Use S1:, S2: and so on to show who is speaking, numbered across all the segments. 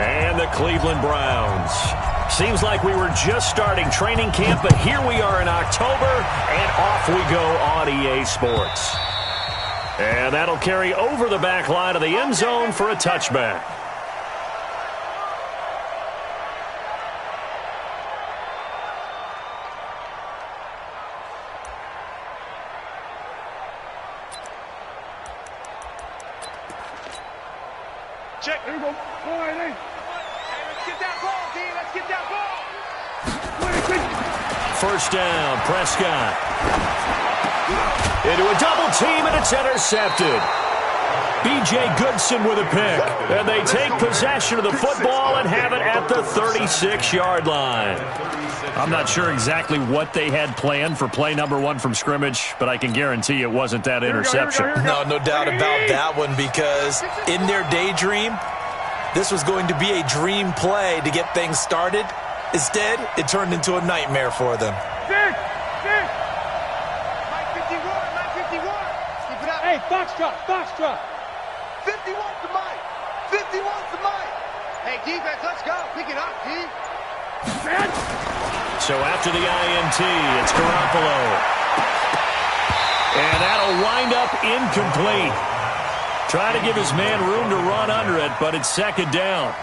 S1: And the Cleveland Browns. Seems like we were just starting training camp, but here we are in October, and off we go on EA Sports. And that'll carry over the back line of the end zone for a touchback.
S2: Check. There you go. All right, hey. Hey, let's get that ball, D. Let's get that ball.
S1: First down, Prescott. Into a double team, and it's intercepted. B.J. Goodson with a pick. And they take possession of the football and have it at the 36-yard line. I'm not sure exactly what they had planned for play number 1 from scrimmage, but I can guarantee it wasn't that interception.
S3: No doubt about that one, because in their daydream, this was going to be a dream play to get things started. Instead, it turned into a nightmare for them.
S2: Mike 51, Mike 51. Keep it up. Hey, Foxtrot. 51's to Mike. 51's to Mike. Hey, defense, let's go. Pick it up, D.
S1: So after the INT, it's Garoppolo. And that'll wind up incomplete. Trying to give his man room to run under it, but it's second down.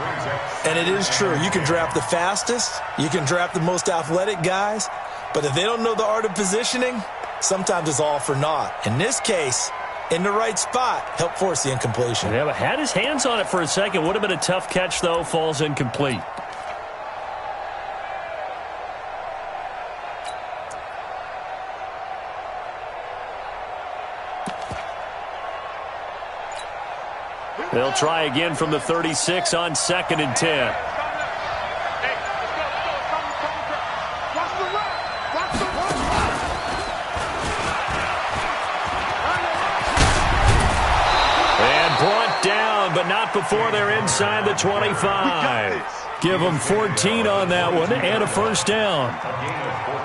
S3: And it is true. You can draft the fastest. You can draft the most athletic guys. But if they don't know the art of positioning, sometimes it's all for naught. In this case, in the right spot, help force the incompletion.
S1: Yeah, but had his hands on it for a second. Would have been a tough catch, though. Falls incomplete. They'll try again from the 36 on 2nd and 10. And brought down, but not before they're inside the 25. Give them 14 on that one and a first down.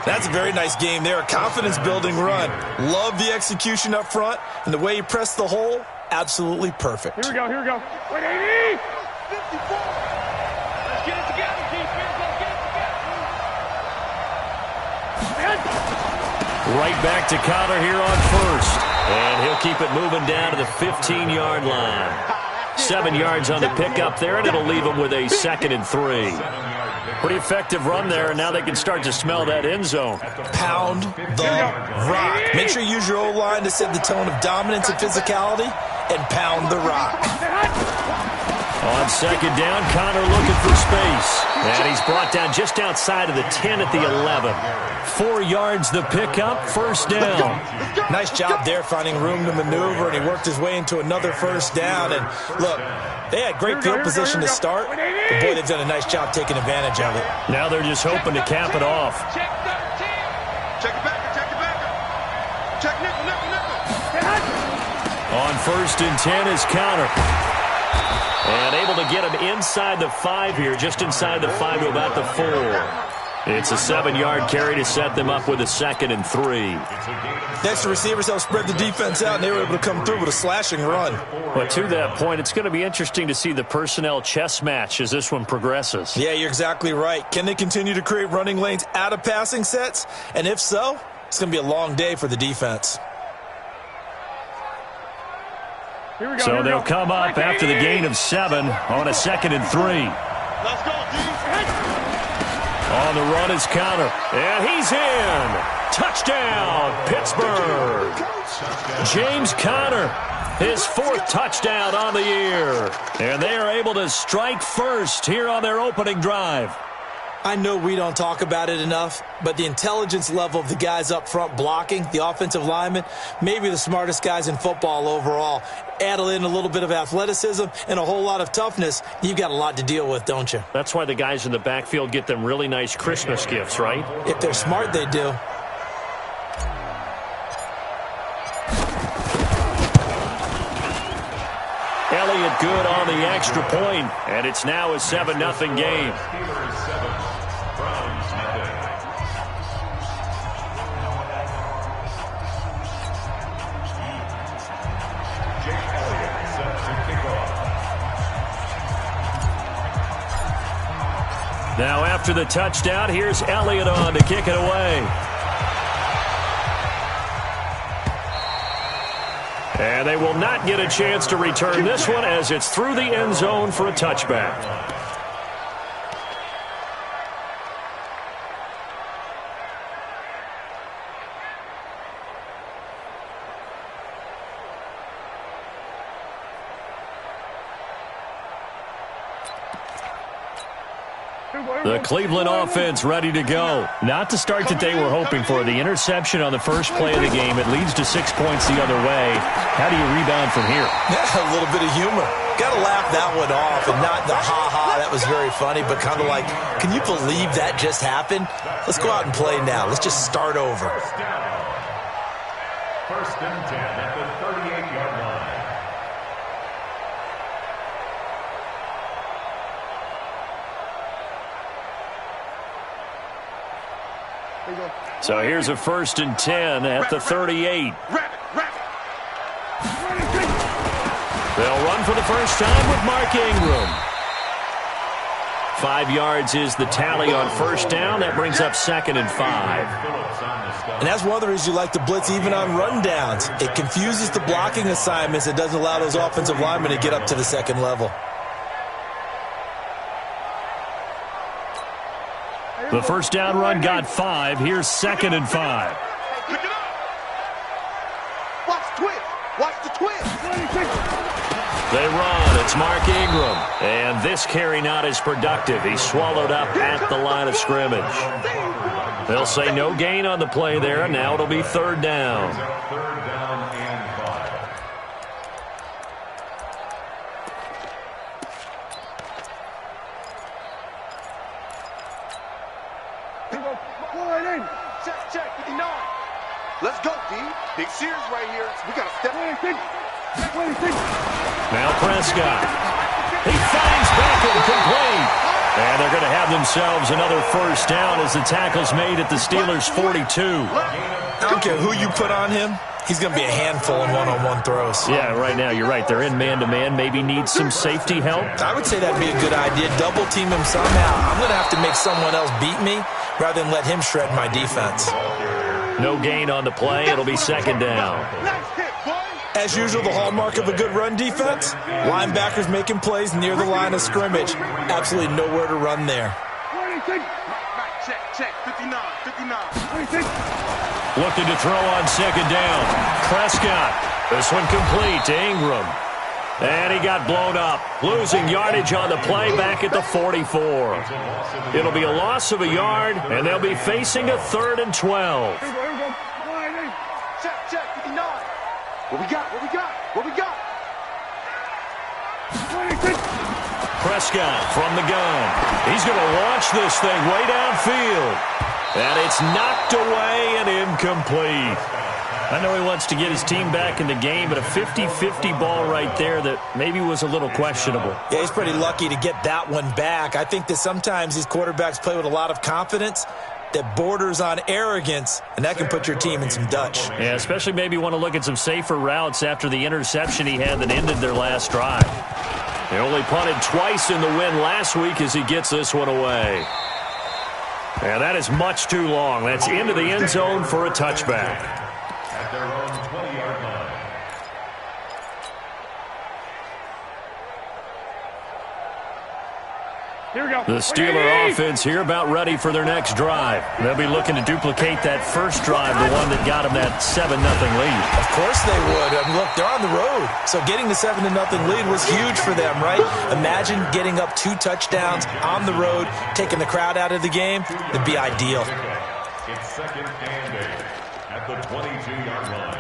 S3: That's a very nice game there. A confidence-building run. Love the execution up front, and the way he pressed the hole, absolutely perfect.
S2: Here we go. Wait, 80. 54. Let's get it together, defense. Let's get it together.
S1: Right back to Conner here on first. And he'll keep it moving down to the 15-yard line. 7 yards on the pickup there, and it'll leave him with a 2nd and 3. Pretty effective run there, and now they can start to smell that end zone.
S3: Pound the rock. Make sure you use your O-line to set the tone of dominance and physicality, and pound the rock.
S1: On second down, Conner looking for space. And he's brought down just outside of the 10 at the 11. 4 yards the pickup, first down.
S3: Nice job there finding room to maneuver, and he worked his way into another first down. And look, they had great field position to start, but boy, they've done a nice job taking advantage of it.
S1: Now they're just hoping to cap it off.
S2: Check 13. Check it back. Check nickel.
S1: On first and 10 is Conner. And able to get him inside the 5 here, just inside the 5 to about the 4. It's a 7-yard carry to set them up with a 2nd and 3.
S3: Next, the receivers helped spread the defense out, and they were able to come through with a slashing run.
S1: But to that point, it's going to be interesting to see the personnel chess match as this one progresses.
S3: Yeah, you're exactly right. Can they continue to create running lanes out of passing sets? And if so, it's going to be a long day for the defense.
S1: So they'll come up after the gain of 7 on a 2nd and 3.
S2: Let's go, defense.
S1: On the run is Conner. And he's in. Touchdown, Pittsburgh. James Conner, his 4th touchdown on the year. And they are able to strike first here on their opening drive.
S3: I know we don't talk about it enough, but the intelligence level of the guys up front blocking, the offensive linemen, maybe the smartest guys in football overall. Add in a little bit of athleticism and a whole lot of toughness, you've got a lot to deal with, don't you?
S1: That's why the guys in the backfield get them really nice Christmas gifts, right?
S3: If they're smart, they do.
S1: Elliott good on the extra point, and it's now a 7-0 game. Now after the touchdown, here's Elliott on to kick it away. And they will not get a chance to return this one as it's through the end zone for a touchback. The Cleveland offense ready to go.
S4: Not the start that they were hoping for. The interception on the first play of the game. It leads to 6 points the other way. How do you rebound from here?
S3: Yeah, a little bit of humor. Got to laugh that one off and not the ha-ha. That was very funny, but kind of like, can you believe that just happened? Let's go out and play now. Let's just start over.
S5: First and 10 at the 38-yard line.
S1: So here's a first and 10 at the 38. They'll run for the first time with Mark Ingram. 5 yards is the tally on first down. That brings up 2nd and 5.
S3: And that's one of the reasons you like to blitz even on rundowns. It confuses the blocking assignments. It doesn't allow those offensive linemen to get up to the second level.
S1: The first down run got 5. Here's 2nd and 5.
S2: Watch the twist. Watch the twist.
S1: They run. It's Mark Ingram. And this carry not as productive. He's swallowed up at the line of scrimmage. They'll say no gain on the play there. Now it'll be 3rd down.
S5: Third down and 5.
S2: Check. 59. Let's go, D. Big Sears right here. We got to step in.
S1: Now Prescott. He finds Beckham complete. And they're going to have themselves another first down as the tackle's made at the Steelers' 42.
S3: I don't care who you put on him. He's going to be a handful in one-on-one throws.
S1: Yeah, right now, you're right. They're in man-to-man. Maybe needs some safety help.
S3: I would say that'd be a good idea. Double team him somehow. I'm going to have to make someone else beat me rather than let him shred my defense.
S1: No gain on the play. It'll be 2nd down.
S3: As usual, the hallmark of a good run defense, linebackers making plays near the line of scrimmage. Absolutely nowhere to run there.
S2: Check. 59.
S1: Looking to throw on 2nd down. Prescott. This one complete to Ingram. And he got blown up. Losing yardage on the play back at the 44. It'll be a loss of a yard, and they'll be facing a 3rd and 12.
S2: Check. 59. What we got?
S1: Prescott from the gun. He's going to launch this thing way downfield. And it's knocked away and incomplete. I know he wants to get his team back in the game, but a 50-50 ball right there that maybe was a little questionable.
S3: Yeah, he's pretty lucky to get that one back. I think that sometimes these quarterbacks play with a lot of confidence that borders on arrogance, and that can put your team in some Dutch.
S1: Yeah, especially maybe want to look at some safer routes after the interception he had that ended their last drive. They only punted twice in the win last week as he gets this one away. And that is much too long. That's into the end zone for a touchback.
S5: At their own 20-yard line.
S4: Here we go.
S1: The Steeler offense here about ready for their next drive. They'll be looking to duplicate that first drive, the one that got them that 7-0 lead.
S3: Of course they would. I mean, look, they're on the road. So getting the 7-0 lead was huge for them, right? Imagine getting up 2 touchdowns on the road, taking the crowd out of the game. It'd be ideal.
S5: It's 2nd and 8 at the 22-yard line.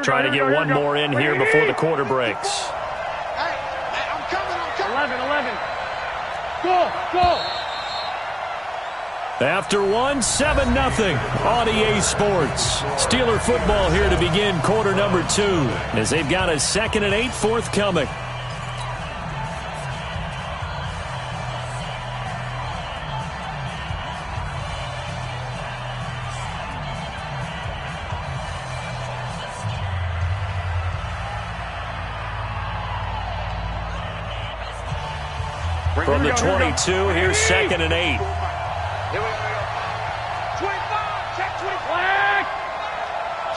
S1: Trying to get one more in here before the quarter breaks.
S2: Hey, I'm coming.
S4: 11. Go.
S1: After one, 7-0 on EA Sports. Steeler football here to begin quarter number 2 as they've got a 2nd and 8 forthcoming. From the 22, here's 2nd and 8.
S2: Here we go. 25, check 20. Flag.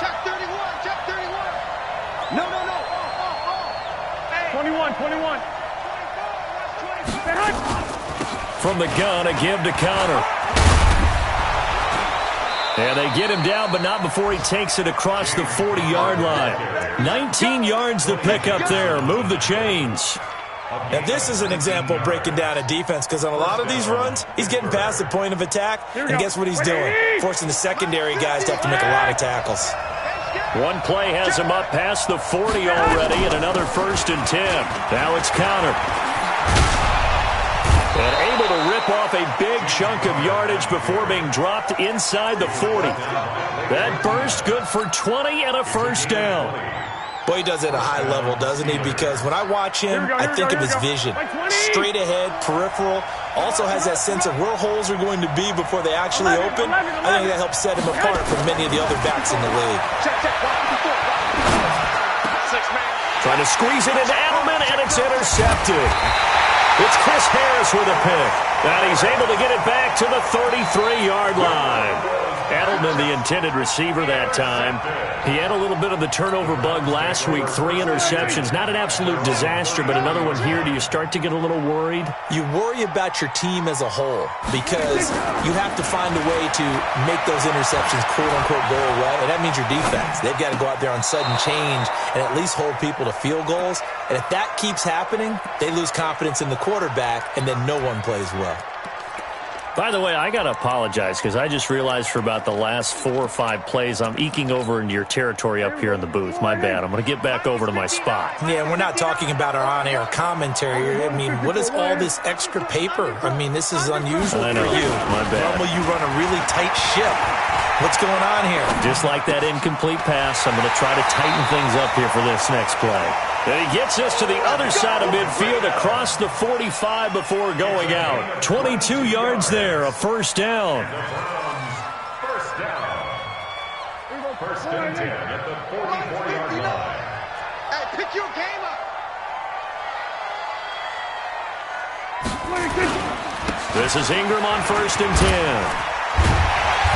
S2: Check 31, check 31. No. Hey. 21. 24, that's 24.
S1: From the gun, a give to Conner. And they get him down, but not before he takes it across the 40-yard line. 19 yards to pick up there. Move the chains.
S3: Now, this is an example of breaking down a defense because on a lot of these runs, he's getting past the point of attack, and guess what he's doing? Forcing the secondary guys to have to make a lot of tackles.
S1: One play has him up past the 40 already, and another 1st and 10. Now it's Conner. And able to rip off a big chunk of yardage before being dropped inside the 40. That burst good for 20 and a 1st down.
S3: Boy, he does it at a high level, doesn't he? Because when I watch him, I think of his vision. Straight ahead, peripheral. Also has that sense of where holes are going to be before they actually open. I think that helps set him apart from many of the other backs in the league.
S1: Trying to squeeze it into Edelman, and it's intercepted. It's Chris Harris with a pick. And he's able to get it back to the 33-yard line. Edelman, the intended receiver that time. He had a little bit of the turnover bug last week. 3 interceptions. Not an absolute disaster, but another one here. Do you start to get a little worried?
S3: You worry about your team as a whole because you have to find a way to make those interceptions quote-unquote go away, and that means your defense. They've got to go out there on sudden change and at least hold people to field goals. And if that keeps happening, they lose confidence in the quarterback, and then no one plays well.
S1: By the way, I got to apologize because I just realized for about the last 4 or 5 plays, I'm eking over into your territory up here in the booth. My bad. I'm going to get back over to my spot.
S3: Yeah, we're not talking about our on-air commentary. I mean, what is all this extra paper? I mean, this is unusual for you.
S1: My bad.
S3: Normally you run a really tight ship. What's going on here?
S1: Just like that incomplete pass, I'm going to try to tighten things up here for this next play. And he gets us to the other side of midfield across the 45 before going out. 22 yards there, a 1st down.
S5: First and 10 at the 44-yard line.
S2: Hey, pick your game up.
S1: This is Ingram on 1st and 10.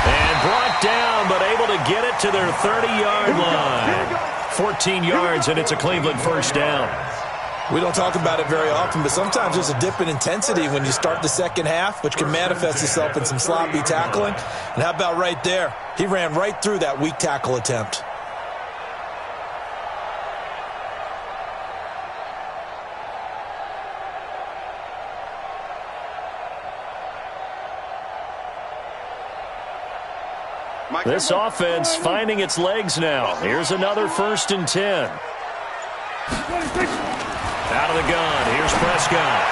S1: And brought down, but able to get it to their 30-yard line. 14 yards, and it's a Cleveland 1st down.
S3: We don't talk about it very often, but sometimes there's a dip in intensity when you start the second half, which can manifest itself in some sloppy tackling. And how about right there? He ran right through that weak tackle attempt.
S1: This offense finding its legs now. Here's another 1st and 10. Out of the gun. Here's Prescott.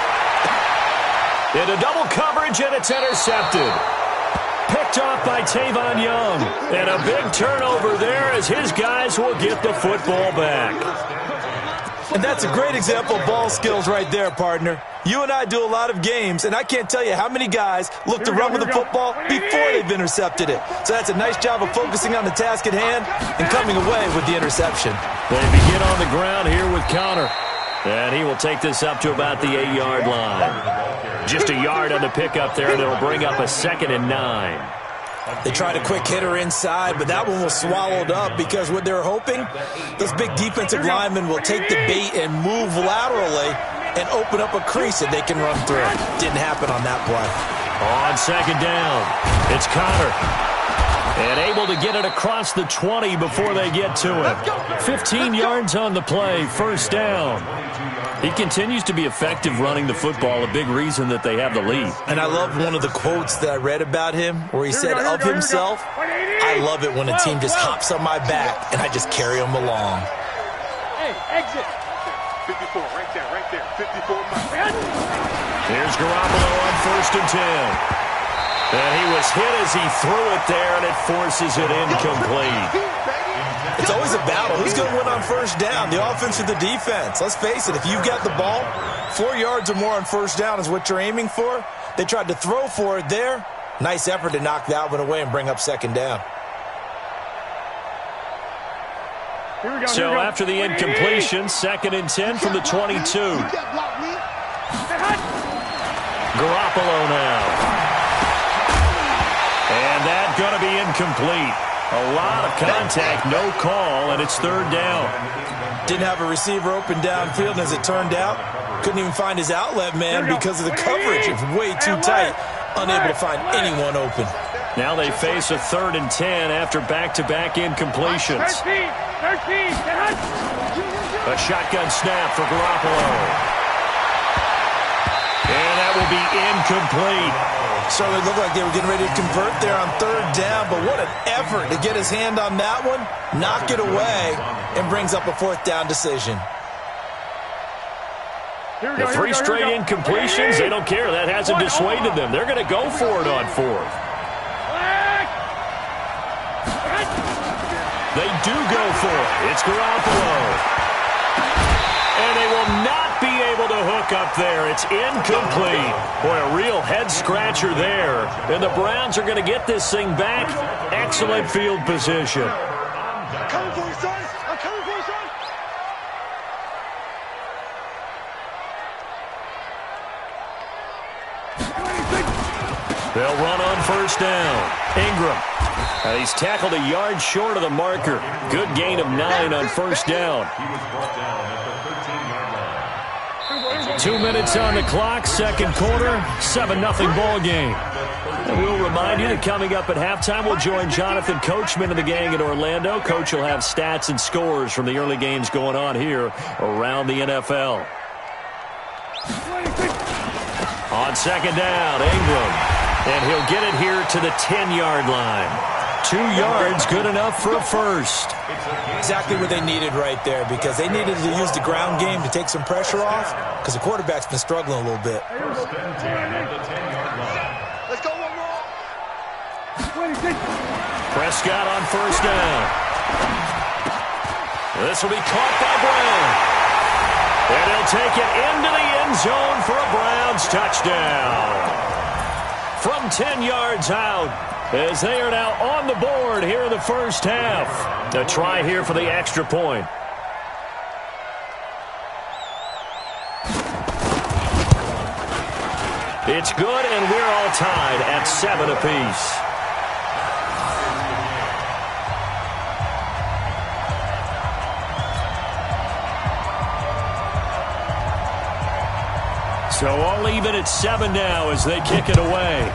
S1: Into double coverage, and it's intercepted. Picked off by Tavon Young. And a big turnover there as his guys will get the football back.
S3: And that's a great example of ball skills right there, partner. You and I do a lot of games, and I can't tell you how many guys look to run with the football before they've intercepted it. So that's a nice job of focusing on the task at hand and coming away with the interception.
S1: They begin on the ground here with Conner. And he will take this up to about the 8-yard line. Just a yard on the pickup there, and it'll bring up a 2nd and 9.
S3: They tried a quick hitter inside, but that one was swallowed up because what they're hoping, those big defensive linemen will take the bait and move laterally and open up a crease that they can run through. Didn't happen on that play.
S1: On 2nd down, it's Conner. And able to get it across the 20 before they get to it. 15 yards on the play, 1st down. He continues to be effective running the football, a big reason that they have the lead.
S3: And I love one of the quotes that I read about him where he said of himself, I love it when a team just hops on my back and I just carry them along.
S2: Hey, exit. 54, right there, 54 miles.
S1: Here's Garoppolo on 1st and 10. And he was hit as he threw it there, and it forces it incomplete.
S3: It's always a battle. Who's going to win on first down, the offense or the defense? Let's face it, if you've got the ball, 4 yards or more on first down is what you're aiming for. They tried to throw for it there. Nice effort to knock that one away and bring up second down.
S1: So after the incompletion, 2nd and 10 from the 22. Garoppolo now. And that's going to be incomplete. A lot of contact, no call, and it's 3rd down.
S3: Didn't have a receiver open downfield, and as it turned out, couldn't even find his outlet man because of the coverage. It's way too tight, unable to find anyone open.
S1: Now they face a 3rd and 10 after back-to-back incompletions. A shotgun snap for Garoppolo. And that will be incomplete.
S3: So it looked like they were getting ready to convert there on 3rd down, but what an effort to get his hand on that one, knock it away, and brings up a 4th down decision.
S1: The 3 straight incompletions, they don't care. That hasn't dissuaded them. They're going to go for it on 4th. They do go for it. It's Garoppolo. And they will not be able to hook up there. It's incomplete. Boy, a real head-scratcher there. And the Browns are going to get this thing back. Excellent field position.
S2: I'm coming for you, son. I'm coming for you, son.
S1: They'll run on first down. Ingram. He's tackled a yard short of the marker. Good gain of 9 on first down. 2 minutes on the clock, 2nd quarter, 7-0 ball game. And we'll remind you that coming up at halftime, we'll join Jonathan Coachman and the gang in Orlando. Coach will have stats and scores from the early games going on here around the NFL. On 2nd down, Ingram. And he'll get it here to the 10-yard line. 2 yards, good enough for a first.
S3: Exactly what they needed right there, because they needed to use the ground game to take some pressure off, because the quarterback's been struggling a little bit.
S2: Let's go one more.
S1: Prescott on first down. This will be caught by Brown. And he'll take it into the end zone for a Browns touchdown. From 10 yards out, as they are now on the board here in the first half. A try here for the extra point. It's good, and we're all tied at 7 apiece. So all even at 7 now as they kick it away.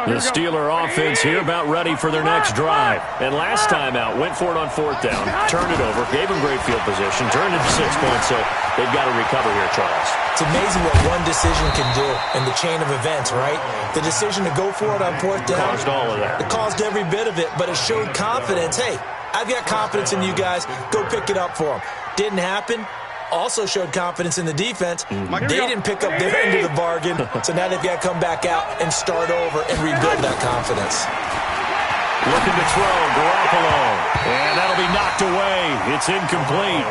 S1: The Steeler offense here about ready for their next drive. And last time out, went for it on 4th down, turned it over, gave them great field position, turned it to 6 points, so they've got to recover here, Charles.
S3: It's amazing what one decision can do in the chain of events, right? The decision to go for it on 4th down.
S1: Caused all of that.
S3: It caused every bit of it, but it showed confidence. Hey, I've got confidence in you guys. Go pick it up for them. Didn't happen. Also showed confidence in the defense. They didn't pick up their end of the bargain, so now they've got to come back out and start over and rebuild that confidence.
S1: Looking to throw, Garoppolo. And that'll be knocked away. It's incomplete.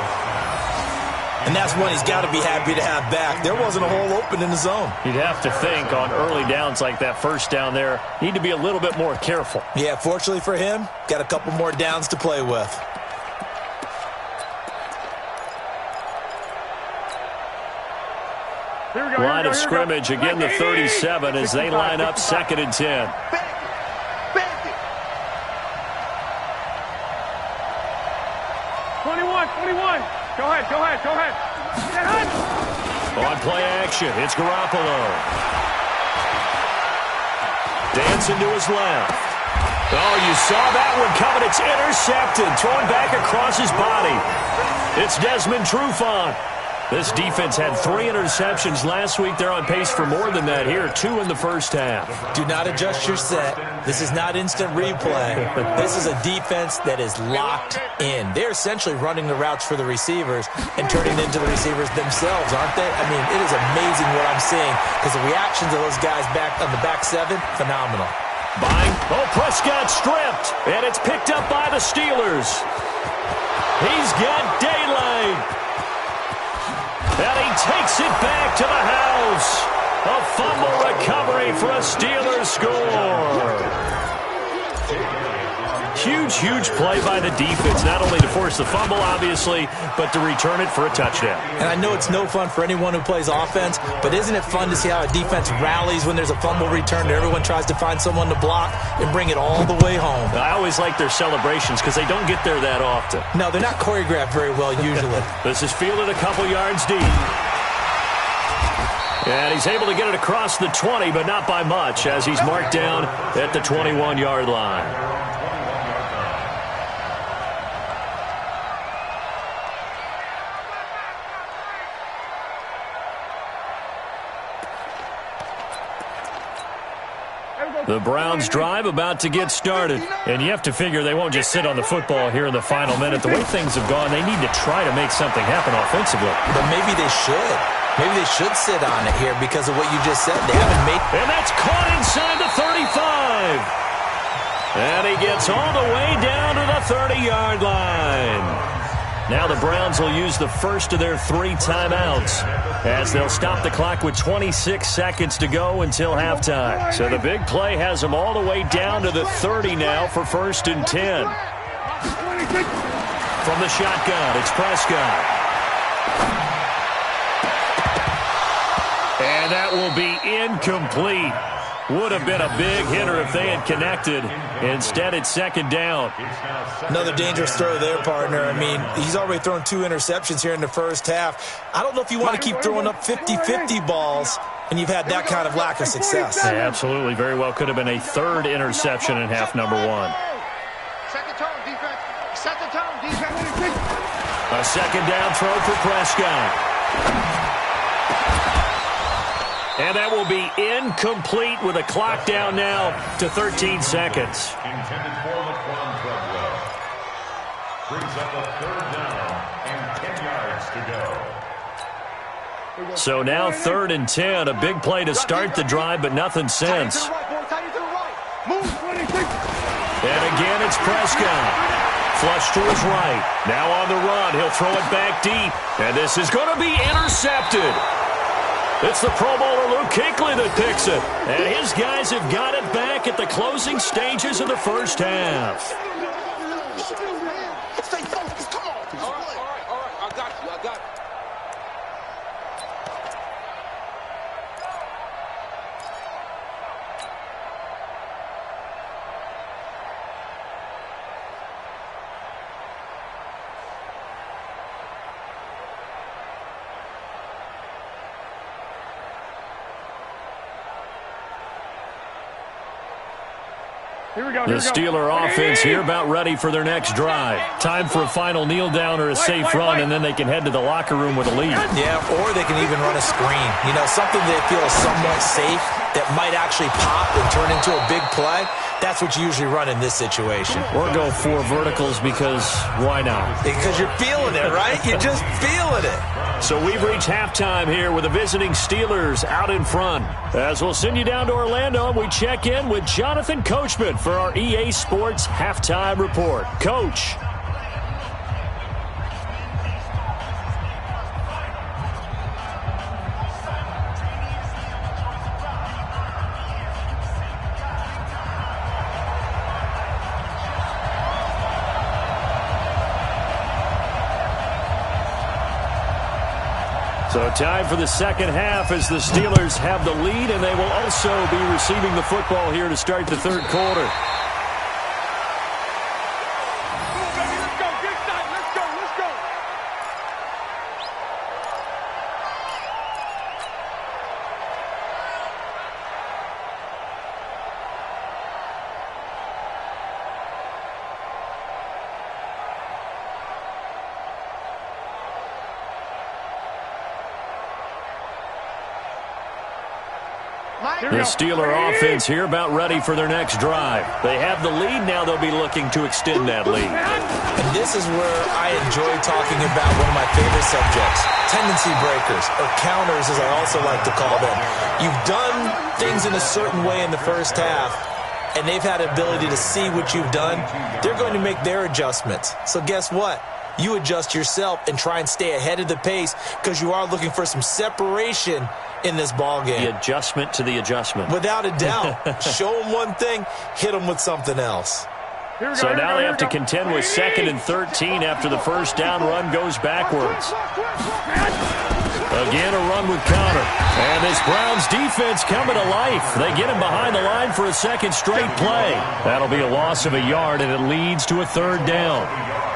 S3: And that's one he's got to be happy to have back. There wasn't a hole open in the zone.
S1: You'd have to think on early downs like that first down there, need to be a little bit more careful.
S3: Yeah, fortunately for him, got a couple more downs to play with.
S1: Line of scrimmage, again the 37 as they line up 2nd and 10.
S2: Bend it.
S6: 21. Go ahead.
S1: On play action, it's Garoppolo. Dancing to his left. Oh, you saw that one coming. It's intercepted. Thrown back across his body. It's Desmond Trufant. This defense had 3 interceptions last week. They're on pace for more than that here. 2 in the first half.
S3: Do not adjust your set. This is not instant replay. This is a defense that is locked in. They're essentially running the routes for the receivers and turning it into the receivers themselves, aren't they? I mean, it is amazing what I'm seeing because the reactions of those guys back on the back 7, phenomenal.
S1: Buying. Oh, Prescott stripped. And it's picked up by the Steelers. He's got daylight. And he takes it back to the house. A fumble recovery for a Steelers score. Huge play by the defense, not only to force the fumble, obviously, but to return it for a touchdown.
S3: And I know it's no fun for anyone who plays offense, but isn't it fun to see how a defense rallies when there's a fumble return and everyone tries to find someone to block and bring it all the way home?
S1: I always like their celebrations because they don't get there that often.
S3: No, they're not choreographed very well usually.
S1: This is fielded a couple yards deep. And he's able to get it across the 20, but not by much, as he's marked down at the 21-yard line. The Browns drive about to get started. And you have to figure they won't just sit on the football here in the final minute. The way things have gone, they need to try to make something happen offensively.
S3: But maybe they should. Maybe they should sit on it here because of what you just said. They haven't made...
S1: And that's caught inside the 35. And he gets all the way down to the 30-yard line. Now the Browns will use the first of their 3 timeouts as they'll stop the clock with 26 seconds to go until halftime. So the big play has them all the way down to the 30 now for 1st and 10. From the shotgun, it's Prescott. And that will be incomplete. Would have been a big hitter if they had connected. Instead, it's 2nd down.
S3: Another dangerous throw there, partner. I mean, he's already thrown 2 interceptions here in the first half. I don't know if you want to keep throwing up 50-50 balls, and you've had that kind of lack of success.
S1: Yeah, absolutely. Very well could have been a 3rd interception in half number 1.
S2: Set the tone, defense. Set the tone, defense.
S1: A 2nd down throw for Prescott. And that will be incomplete with a clock down now to 13 seconds.
S5: Intended for Laquan Treadwell. Brings up a 3rd down and 10 yards to go.
S1: So now 3rd and 10. A big play to start the drive, but nothing since. And again, it's Prescott. Flush to his right. Now on the run. He'll throw it back deep. And this is going to be intercepted. It's the Pro Bowler Luke Kuechly that picks it. And his guys have got it back at the closing stages of the first half.
S2: Stay focused. Come on. All right. I got you.
S1: The Steeler offense here about ready for their next drive. Time for a final kneel down or a safe run, and then they can head to the locker room with a lead.
S3: Yeah, or they can even run a screen. You know, something they feel is somewhat safe that might actually pop and turn into a big play. That's what you usually run in this situation.
S1: Or go 4 verticals because why not?
S3: Because you're feeling it, right? You're just feeling it.
S1: So we've reached halftime here with the visiting Steelers out in front. As we'll send you down to Orlando, we check in with Jonathan Coachman for our EA Sports Halftime Report. Coach. So time for the second half as the Steelers have the lead, and they will also be receiving the football here to start the third quarter. The Steeler offense here about ready for their next drive. They have the lead. Now they'll be looking to extend that lead.
S3: And this is where I enjoy talking about one of my favorite subjects, tendency breakers, or counters as I also like to call them. You've done things in a certain way in the first half, and they've had the ability to see what you've done. They're going to make their adjustments. So guess what? You adjust yourself and try and stay ahead of the pace because you are looking for some separation in this ball game.
S1: The adjustment to the adjustment.
S3: Without a doubt. Show them one thing, hit them with something else.
S1: So now they have to contend with 2nd and 13 after the first down run goes backwards. Again, a run with counter. And this Browns defense coming to life. They get him behind the line for a second straight play. That'll be a loss of a yard, and it leads to a 3rd down.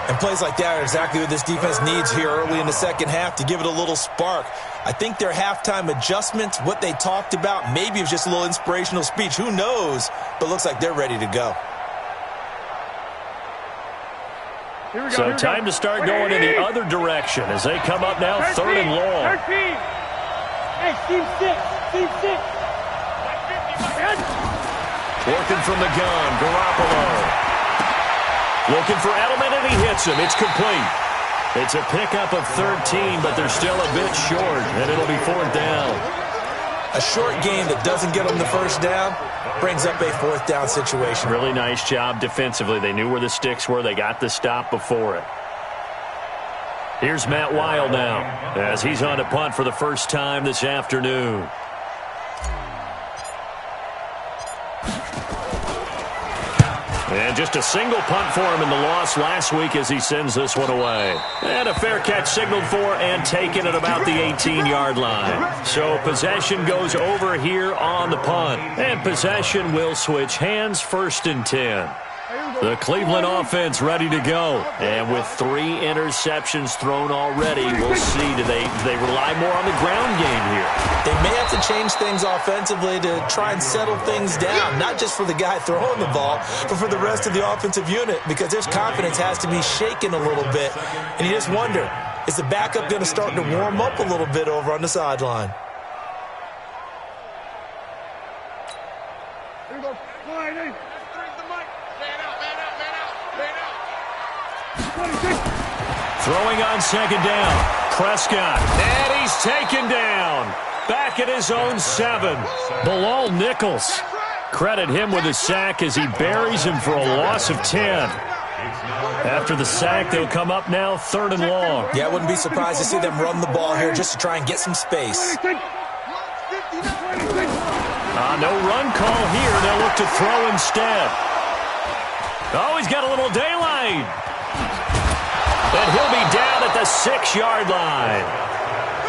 S3: And plays like that are exactly what this defense needs here early in the second half to give it a little spark. I think their halftime adjustments, what they talked about, maybe it was just a little inspirational speech. Who knows? But looks like they're ready to go.
S1: So time to start going in the other direction as they come up now 3rd and long.
S6: 13. Hey, team 6. Team 6.
S1: Working from the gun, Garoppolo. Looking for Edelman, and he hits him. It's complete. It's a pickup of 13, but they're still a bit short, and it'll be 4th down.
S3: A short game that doesn't get them the first down brings up a 4th down situation.
S1: Really nice job defensively. They knew where the sticks were. They got the stop before it. Here's Matt Weil now as he's on to punt for the first time this afternoon. And just a single punt for him in the loss last week as he sends this one away. And a fair catch signaled for and taken at about the 18-yard line. So possession goes over here on the punt. And possession will switch hands, 1st and 10. The Cleveland offense ready to go. And with 3 interceptions thrown already, we'll see. Do they rely more on the ground game here?
S3: They may have to change things offensively to try and settle things down, not just for the guy throwing the ball, but for the rest of the offensive unit, because their confidence has to be shaken a little bit. And you just wonder, is the backup going to start to warm up a little bit over on the sideline?
S6: Here we go.
S1: Throwing on 2nd down. Prescott. And he's taken down. Back at his own 7. Bilal Nichols. Credit him with a sack as he buries him for a loss of 10. After the sack, they'll come up now 3rd and long.
S3: Yeah, I wouldn't be surprised to see them run the ball here just to try and get some space.
S1: No run call here. They'll look to throw instead. Oh, he's got a little daylight. And he'll be down at the 6-yard line.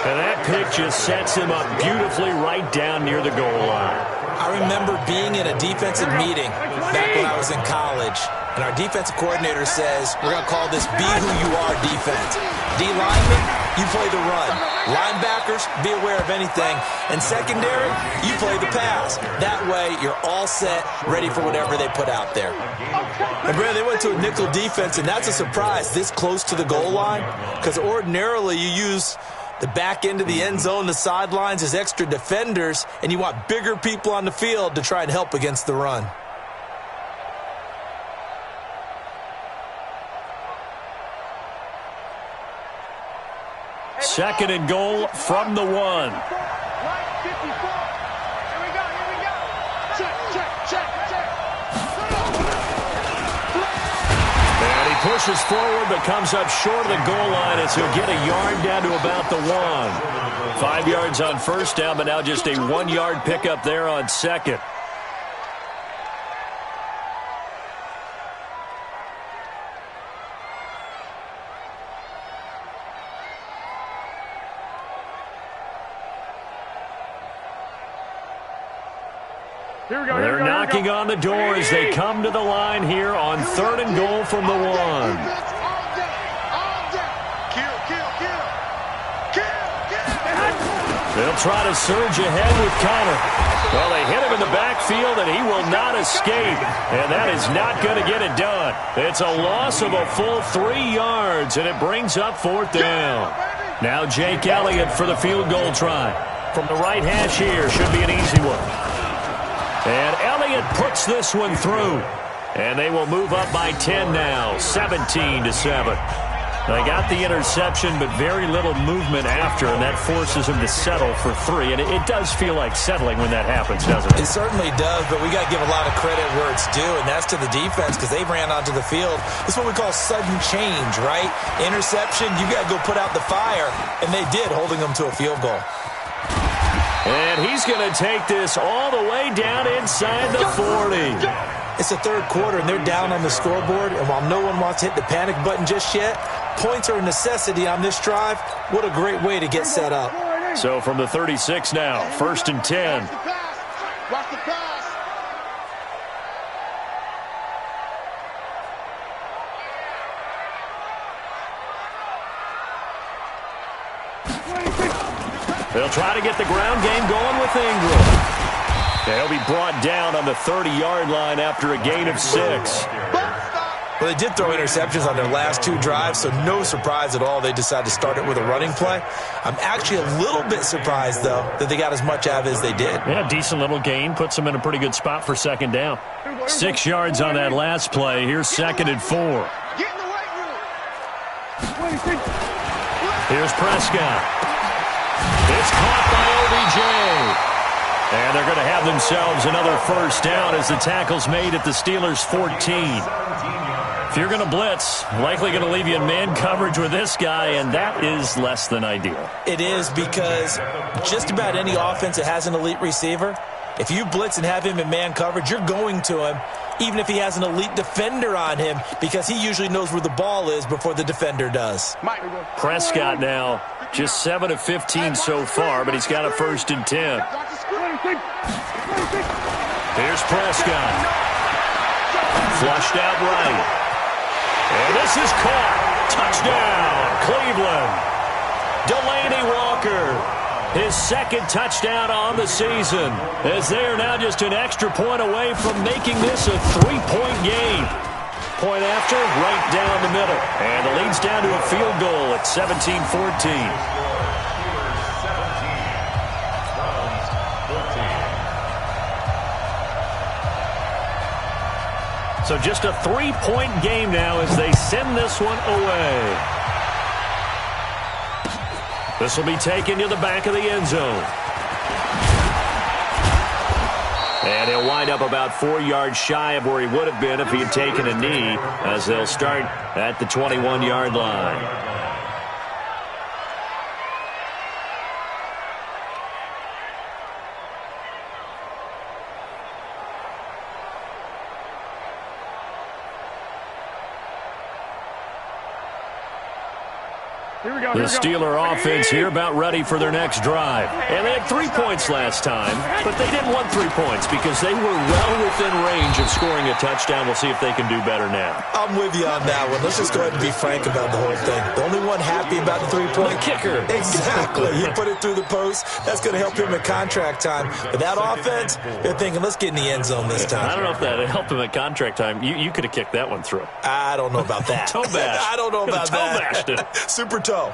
S1: And that pick just sets him up beautifully right down near the goal line.
S3: I remember being in a defensive meeting back when I was in college, and our defensive coordinator says, we're going to call this Be Who You Are defense. D-linemen, you play the run. Linebackers, be aware of anything. And secondary, you play the pass. That way, you're all set, ready for whatever they put out there. And, Brad, they went to a nickel defense, and that's a surprise this close to the goal line, because ordinarily you use the back end of the end zone, the sidelines as extra defenders, and you want bigger people on the field to try and help against the run.
S1: Second and goal from the 1.
S2: Right 54. Here we go. Check.
S1: And he pushes forward but comes up short of the goal line as he'll get a yard down to about the 1. 5 yards on first down, but now just a 1-yard pickup there on second. They're knocking on the door as they come to the line here on 3rd and goal from the 1. They'll try to surge ahead with Connor. Well, they hit him in the backfield, and he will not escape. And that is not going to get it done. It's a loss of a full 3 yards, and it brings up 4th down. Now Jake Elliott for the field goal try. from the right hash here. Should be an easy one. And Elliott puts this one through. And they will move up by 10 now, 17-7. They got the interception, but very little movement after, and that forces him to settle for 3. And it does feel like settling when that happens, doesn't it?
S3: It certainly does, but we got to give a lot of credit where it's due, and that's to the defense because they ran onto the field. This is what we call sudden change, right? Interception, you got to go put out the fire, and they did, holding them to a field goal.
S1: And he's going to take this all the way down inside the 40.
S3: It's the third quarter, and they're down on the scoreboard, and while no one wants to hit the panic button just yet, points are a necessity on this drive. What a great way to get set up.
S1: So from the 36 now, 1st and 10.
S2: Watch the pass.
S1: They'll try to get the ground game going with Ingram. They'll be brought down on the 30-yard line after a gain of 6.
S3: Well, they did throw interceptions on their last 2 drives, so no surprise at all they decided to start it with a running play. I'm actually a little bit surprised, though, that they got as much out of it as they did.
S1: Yeah, decent little gain. Puts them in a pretty good spot for 2nd down. 6 yards on that last play. Here's 2nd and 4.
S2: Get in the weight room.
S1: Here's Prescott. It's caught by OBJ. And they're going to have themselves another 1st down as the tackle's made at the Steelers' 14. If you're going to blitz, likely going to leave you in man coverage with this guy, and that is less than ideal.
S3: It is because just about any offense that has an elite receiver, if you blitz and have him in man coverage, you're going to him, even if he has an elite defender on him, because he usually knows where the ball is before the defender does.
S1: Prescott now just 7 of 15 so far, but he's got a 1st and 10. Here's Prescott. Flushed out right. And this is caught. Touchdown, Cleveland. Delaney Walker, his 2nd touchdown on the season, as they are now just an extra point away from making this a 3-point game. Point after, right down the middle. And the lead's down to a field goal at 17-14. So just a 3-point game now as they send this one away. This will be taken to the back of the end zone. And he'll wind up about 4 yards shy of where he would have been if he had taken a knee, as they'll start at the 21-yard line. The Steeler offense here about ready for their next drive. And they had 3 points last time, but they didn't want 3 points because they were well within range of scoring a touchdown. We'll see if they can do better now.
S3: I'm with you on that one. Let's just go ahead and be frank about the whole thing. The only one happy about the 3-point
S1: kicker.
S3: Exactly. He put it through the post. That's going to help him in contract time. But that offense, they're thinking, let's get in the end zone this time.
S1: I don't know if that helped him at contract time. You could have kicked that one through.
S3: I don't know about that.
S1: Toe bash.
S3: I don't know about that.
S1: Toe bashed it.
S3: Super toe.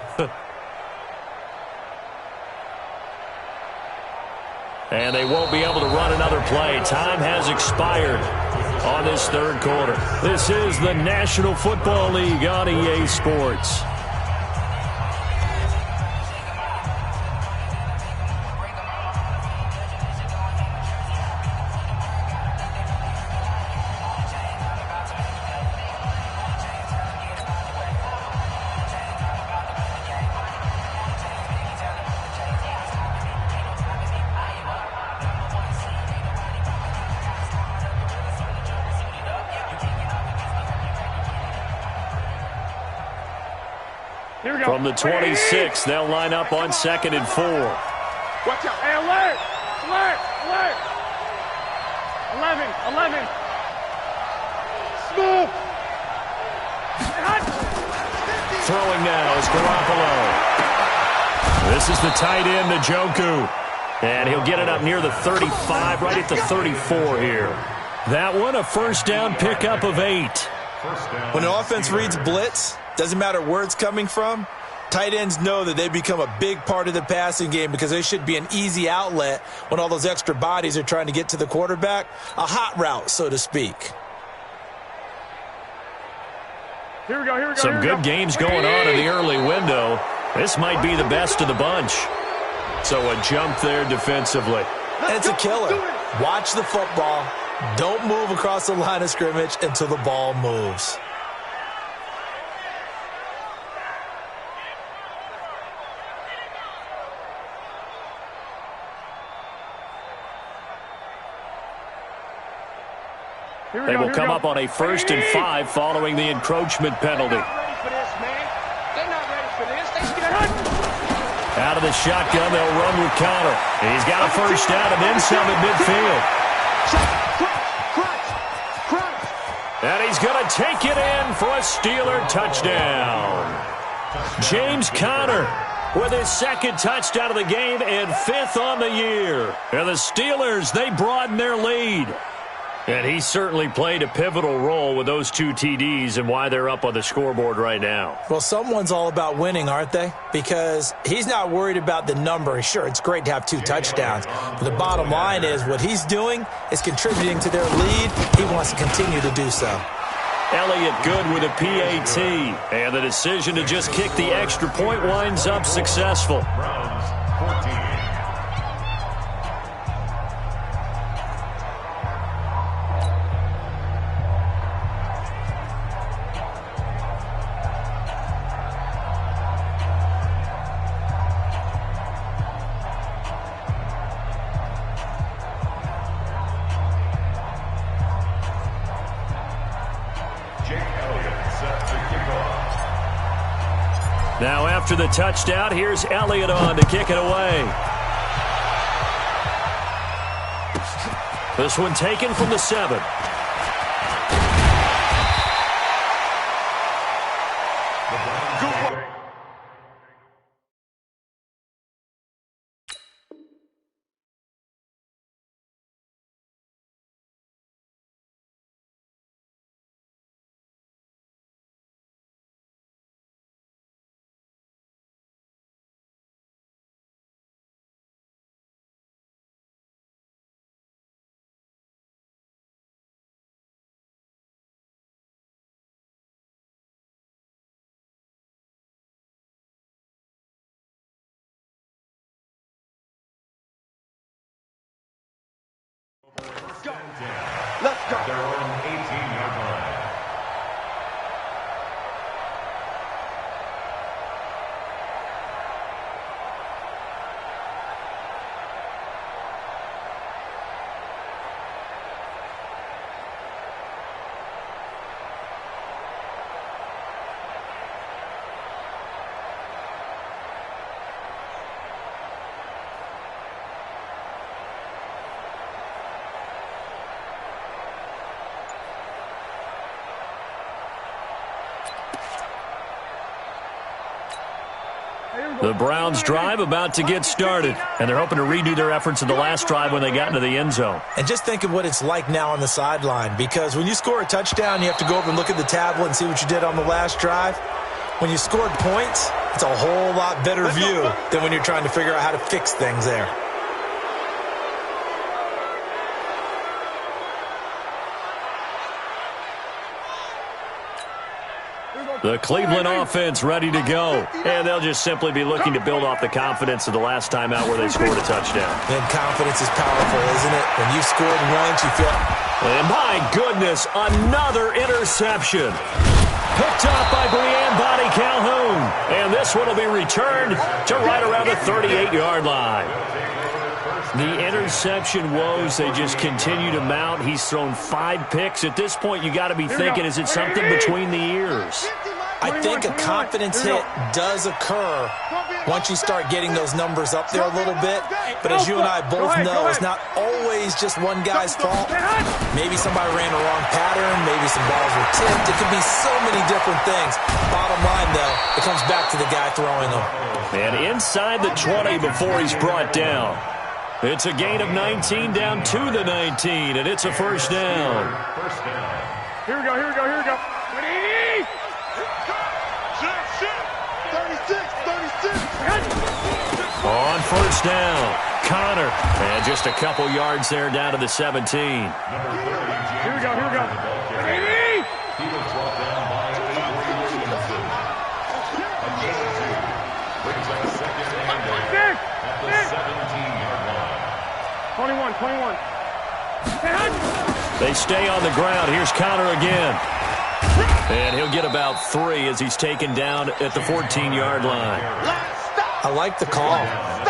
S1: And they won't be able to run another play. Time has expired on this 3rd quarter. This is the National Football League on EA Sports. From the 26, they'll line up on 2nd and 4.
S6: Watch out. Hey, alert! Alert! Alert! 11. Smooth!
S1: Throwing now is Garoppolo. This is the tight end, Njoku. And he'll get it up near the 35, right at the 34 here. That one, a 1st down pickup of 8.
S3: When an offense reads blitz, doesn't matter where it's coming from, Tight ends know that they become a big part of the passing game because they should be an easy outlet when all those extra bodies are trying to get to the quarterback. A hot route, so to speak.
S6: Here we go.
S4: Some good games going on in the early window. This might be the best of the bunch.
S1: So a jump there defensively.
S3: And it's a killer. Watch the football. Don't move across the line of scrimmage until the ball moves.
S4: They will come up on a 1st and 5 following the encroachment penalty. Out of the shotgun, they'll run with counter. He's got a first down and then some at midfield. And he's going to take it in for a Steeler touchdown. James Conner with his 2nd touchdown of the game and 5th on the year. And the Steelers, they broaden their lead. And he certainly played a pivotal role with those 2 TDs and why they're up on the scoreboard right now.
S3: Well, someone's all about winning, aren't they? Because he's not worried about the number. Sure, it's great to have 2 touchdowns. But the bottom line is what he's doing is contributing to their lead. He wants to continue to do so.
S1: Elliott Good with a PAT. And the decision to just kick the extra point winds up successful.
S5: Browns 14.
S1: Now after the touchdown, here's Elliott on to kick it away. This one taken from the 7.
S2: Let's go.
S5: Their own 18-yard line.
S1: The Browns drive about to get started, and they're hoping to redo their efforts in the last drive when they got into the end zone.
S3: And just think of what it's like now on the sideline, because when you score a touchdown, you have to go up and look at the tablet and see what you did on the last drive. When you scored points, it's a whole lot better view than when you're trying to figure out how to fix things there.
S1: The Cleveland offense ready to go. And they'll just simply be looking to build off the confidence of the last time out where they scored a touchdown.
S3: And confidence is powerful, isn't it? When you've scored once, you feel...
S1: And my goodness, another interception. Picked off by Breanne Bonnie Calhoun. And this one will be returned to right around the 38-yard line. The interception woes, they just continue to mount. He's thrown 5 picks. At this point, you got to be thinking, is it something between the ears?
S3: I think a confidence hit does occur once you start getting those numbers up there a little bit. But as you and I both know, it's not always just one guy's fault. Maybe somebody ran a wrong pattern. Maybe some balls were tipped. It could be so many different things. Bottom line, though, it comes back to the guy throwing them.
S1: And inside the 20 before he's brought down. It's a gain of 19 down to the 19, and it's a first down.
S6: Here we go.
S2: 36,
S1: On first down, Connor. And just a couple yards there down to the 17.
S6: Here we go, here we go.
S5: He was brought down by Avery Williamson. And brings up second and 8 at the 17-yard line.
S6: 21.
S1: They stay on the ground. Here's Connor again. And he'll get about 3 as he's taken down at the 14-yard line.
S3: I like the call.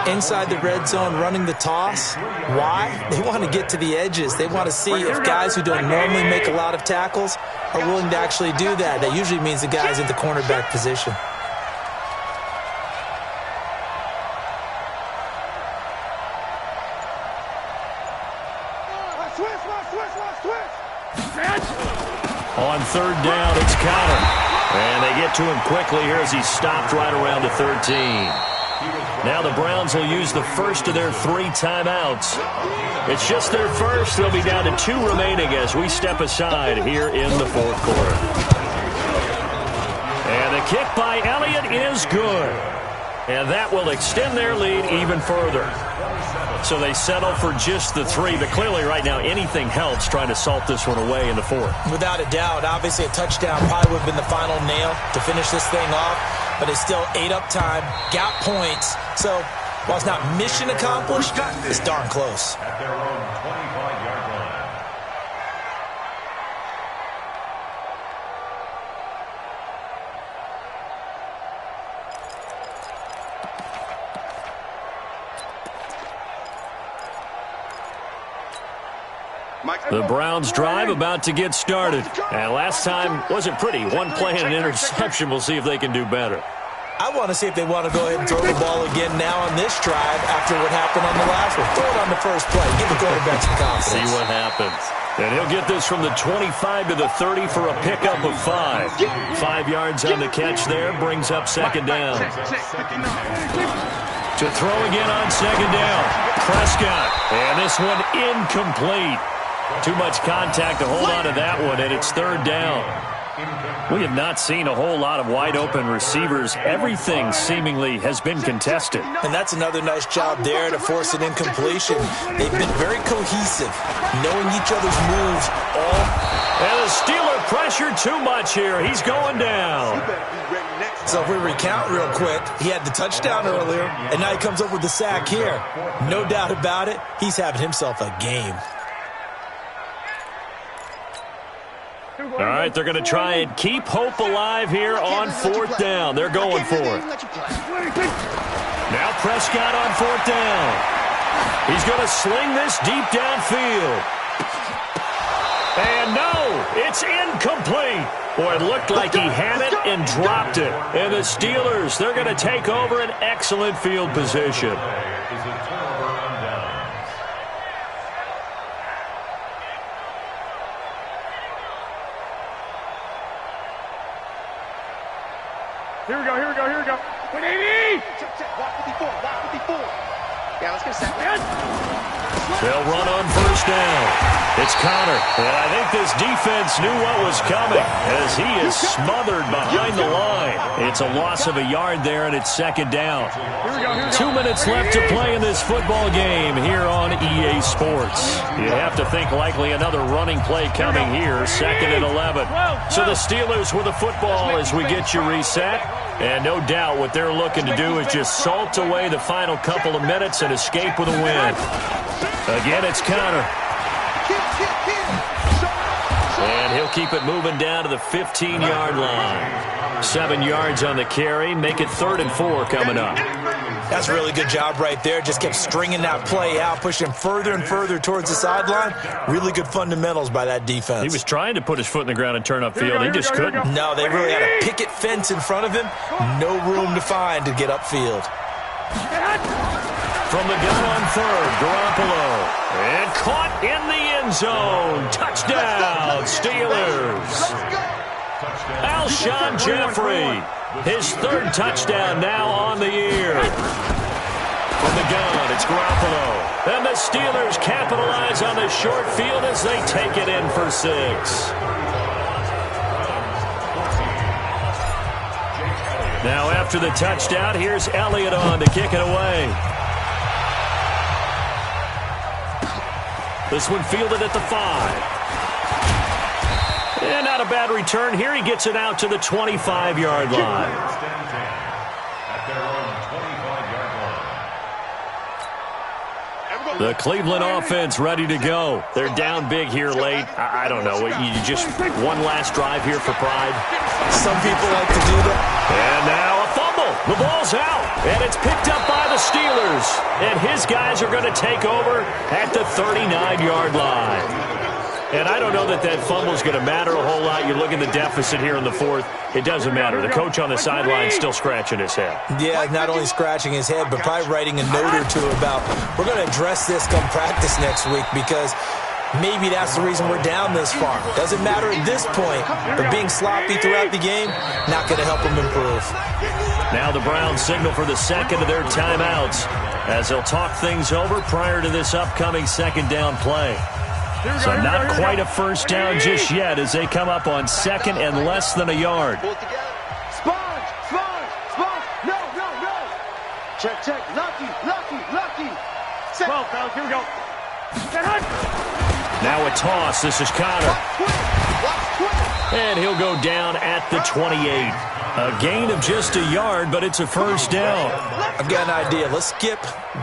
S3: Inside the red zone, running the toss. Why? They want to get to the edges. They want to see if guys who don't normally make a lot of tackles are willing to actually do that. That usually means the guy's in the cornerback position.
S1: On third down, it's Connor. And they get to him quickly here as he's stopped right around the 13. Now the Browns will use the first of their 3 timeouts. It's just their first. They'll be down to 2 remaining as we step aside here in the fourth quarter. And the kick by Elliott is good. And that will extend their lead even further. So they settle for just the 3, but clearly right now anything helps trying to salt this one away in the fourth.
S3: Without a doubt, obviously a touchdown probably would have been the final nail to finish this thing off, but it's still ate up time, got points. So while it's not mission accomplished, it's darn close.
S5: At their own 25-yard line.
S1: The Browns drive about to get started. And last time wasn't pretty. One play and an interception. We'll see if they can do better.
S3: I want to see if they want to go ahead and throw the ball again now on this drive after what happened on the last one. Throw it on the first play. Give the quarterback some confidence.
S1: See what happens. And he'll get this from the 25 to the 30 for a pickup of 5. 5 yards on the catch there. Brings up second down. To throw again on second down. Prescott. And this one incomplete. Too much contact to hold on to that one, and it's third down. We have not seen a whole lot of wide-open receivers. Everything seemingly has been contested.
S3: And that's another nice job there to force an incompletion. They've been very cohesive, knowing each other's moves all.
S1: And the Steeler pressure too much here. He's going down.
S3: So if we recount real quick, he had the touchdown earlier, and now he comes up with the sack here. No doubt about it, he's having himself a game.
S1: All right, they're going to try and keep hope alive here on fourth down. They're going for it. Now Prescott on fourth down. He's going to sling this deep downfield. And no, it's incomplete. Boy, it looked like he had it and dropped it. And the Steelers, they're going to take over an excellent field position.
S6: Here we go, here we go, here we go. 180!
S2: Lock 54, lock 54. Yeah, let's get a second.
S1: They'll run on first down. It's Connor. And I think this defense knew what was coming as he is smothered behind the line. It's a loss of a yard there, and it's second down.
S6: Here we go, here we go.
S1: 2 minutes left to play in this football game here on EA Sports. You have to think likely another running play coming here, second and 11. So the Steelers with the football as we get you reset. And no doubt what they're looking to do is just salt away the final couple of minutes and escape with a win. Again, it's Connor. And he'll keep it moving down to the 15-yard line. 7 yards on the carry. Make it 3rd and 4 coming up.
S3: That's a really good job right there. Just kept stringing that play out, pushing further and further towards the sideline. Really good fundamentals by that defense.
S1: He was trying to put his foot in the ground and turn upfield. He just couldn't.
S3: No, they really had a picket fence in front of him. No room to find to get upfield.
S1: From the gun on third, Garoppolo. And caught in the end zone. Touchdown, Steelers. Alshon Jeffrey, his 3rd touchdown now on the year. From the gun, it's Garoppolo. And the Steelers capitalize on the short field as they take it in for 6. Now after the touchdown, here's Elliott on to kick it away. This one fielded at the 5. And not a bad return here. He gets it out to the 25-yard line. The Cleveland offense ready to go. They're down big here late. I don't know. You just one last drive here for pride.
S3: Some people like to do that.
S1: And now a fumble. The ball's out. And it's picked up by the Steelers. And his guys are going to take over at the 39-yard line. And I don't know that that fumble is going to matter a whole lot. You look at the deficit here in the 4th. It doesn't matter. The coach on the sideline is still scratching his head.
S3: Yeah, not only scratching his head, but probably writing a note or two about, we're going to address this come practice next week because maybe that's the reason we're down this far. Doesn't matter at this point, but being sloppy throughout the game, not going to help them improve.
S1: Now the Browns signal for the second of their timeouts as they'll talk things over prior to this upcoming second down play. So not quite a first down just yet as they come up on second and less than a yard.
S2: Sponge! No! Check. Lucky.
S6: Well, fellas, here we go.
S1: Now a toss. This is Conner. And he'll go down at the 28. A gain of just a yard, but it's a first down.
S3: I've got an idea. Let's skip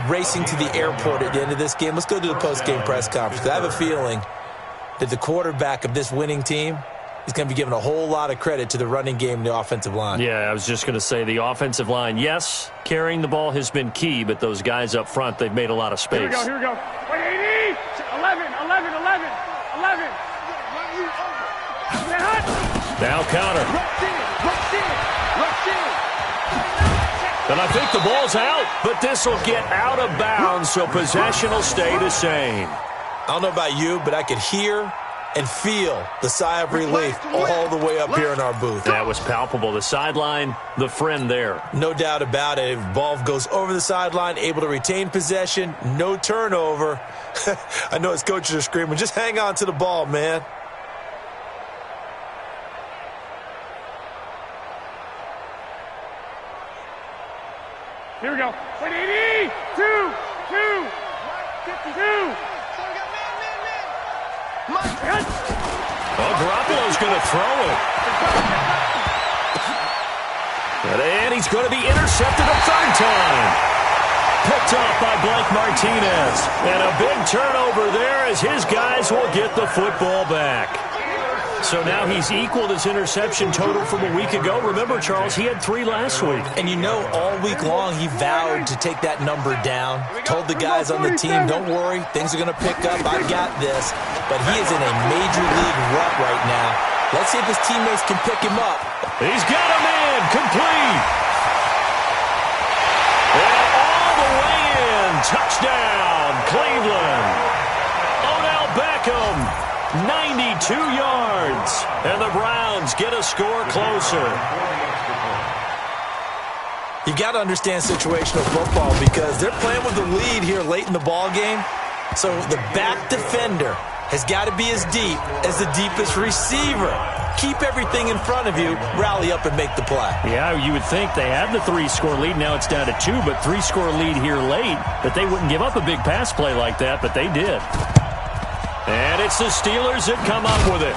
S3: racing to the airport at the end of this game. Let's go to the post-game press conference. I have a feeling that the quarterback of this winning team is going to be giving a whole lot of credit to the running game and the offensive line.
S1: Yeah, I was just going to say the offensive line, yes, carrying the ball has been key, but those guys up front, they've made a lot of space.
S6: Here we go. 180! 11.
S1: Now Conner. And I think the ball's out, but this will get out of bounds, so possession will stay the same.
S3: I don't know about you, but I could hear and feel the sigh of relief all the way up here in our booth.
S1: That was palpable. The sideline, the friend there.
S3: No doubt about it. Ball goes over the sideline, able to retain possession, no turnover. I know his coaches are screaming, just hang on to the ball, man.
S6: Here we go. 180! 2! 52!
S1: Oh, Garoppolo's going to throw it. And he's going to be intercepted a third time. Picked off by Blake Martinez. And a big turnover there as his guys will get the football back. So now he's equaled his interception total from a week ago. Remember, Charles, he had 3 last week.
S3: And you know, all week long he vowed to take that number down. Told the guys on the team, don't worry, things are going to pick up. I've got this. But he is in a major league rut right now. Let's see if his teammates can pick him up.
S1: He's got him in. Complete. And all the way in. Touchdown, Cleveland. Odell Beckham. 92 yards, and the Browns get a score closer.
S3: You got to understand situational football because they're playing with the lead here late in the ball game. So the back defender has got to be as deep as the deepest receiver. Keep everything in front of you, rally up and make the play.
S1: Yeah, you would think they had the 3-score lead. Now it's down to 2, but 3-score lead here late. That they wouldn't give up a big pass play like that, but they did. And it's the Steelers that come up with it.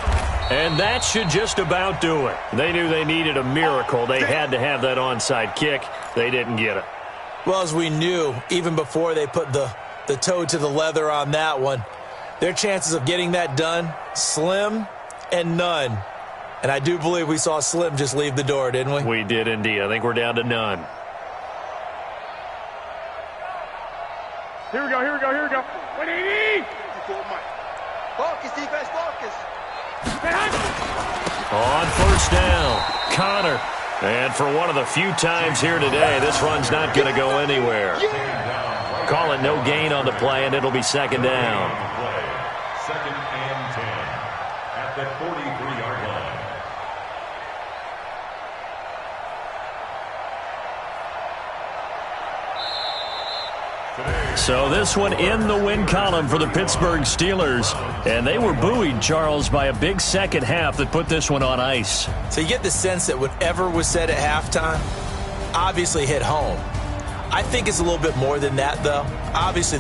S1: And that should just about do it. They knew they needed a miracle. They had to have that onside kick. They didn't get it.
S3: Well, as we knew, even before they put the toe to the leather on that one, their chances of getting that done, slim and none. And I do believe we saw Slim just leave the door, didn't we?
S1: We did indeed. I think we're down to none.
S6: Here we go. 180!
S2: Focus, defense, focus.
S1: On first down, Conner. And for one of the few times here today, this run's not going to go anywhere. Call it no gain on the play, and it'll be second down.
S5: Second and 10 at the 43-yard line.
S1: So this one in the win column for the Pittsburgh Steelers. And they were buoyed, Charles, by a big second half that put this one on ice.
S3: So you get the sense that whatever was said at halftime, obviously hit home. I think it's a little bit more than that, though. Obviously,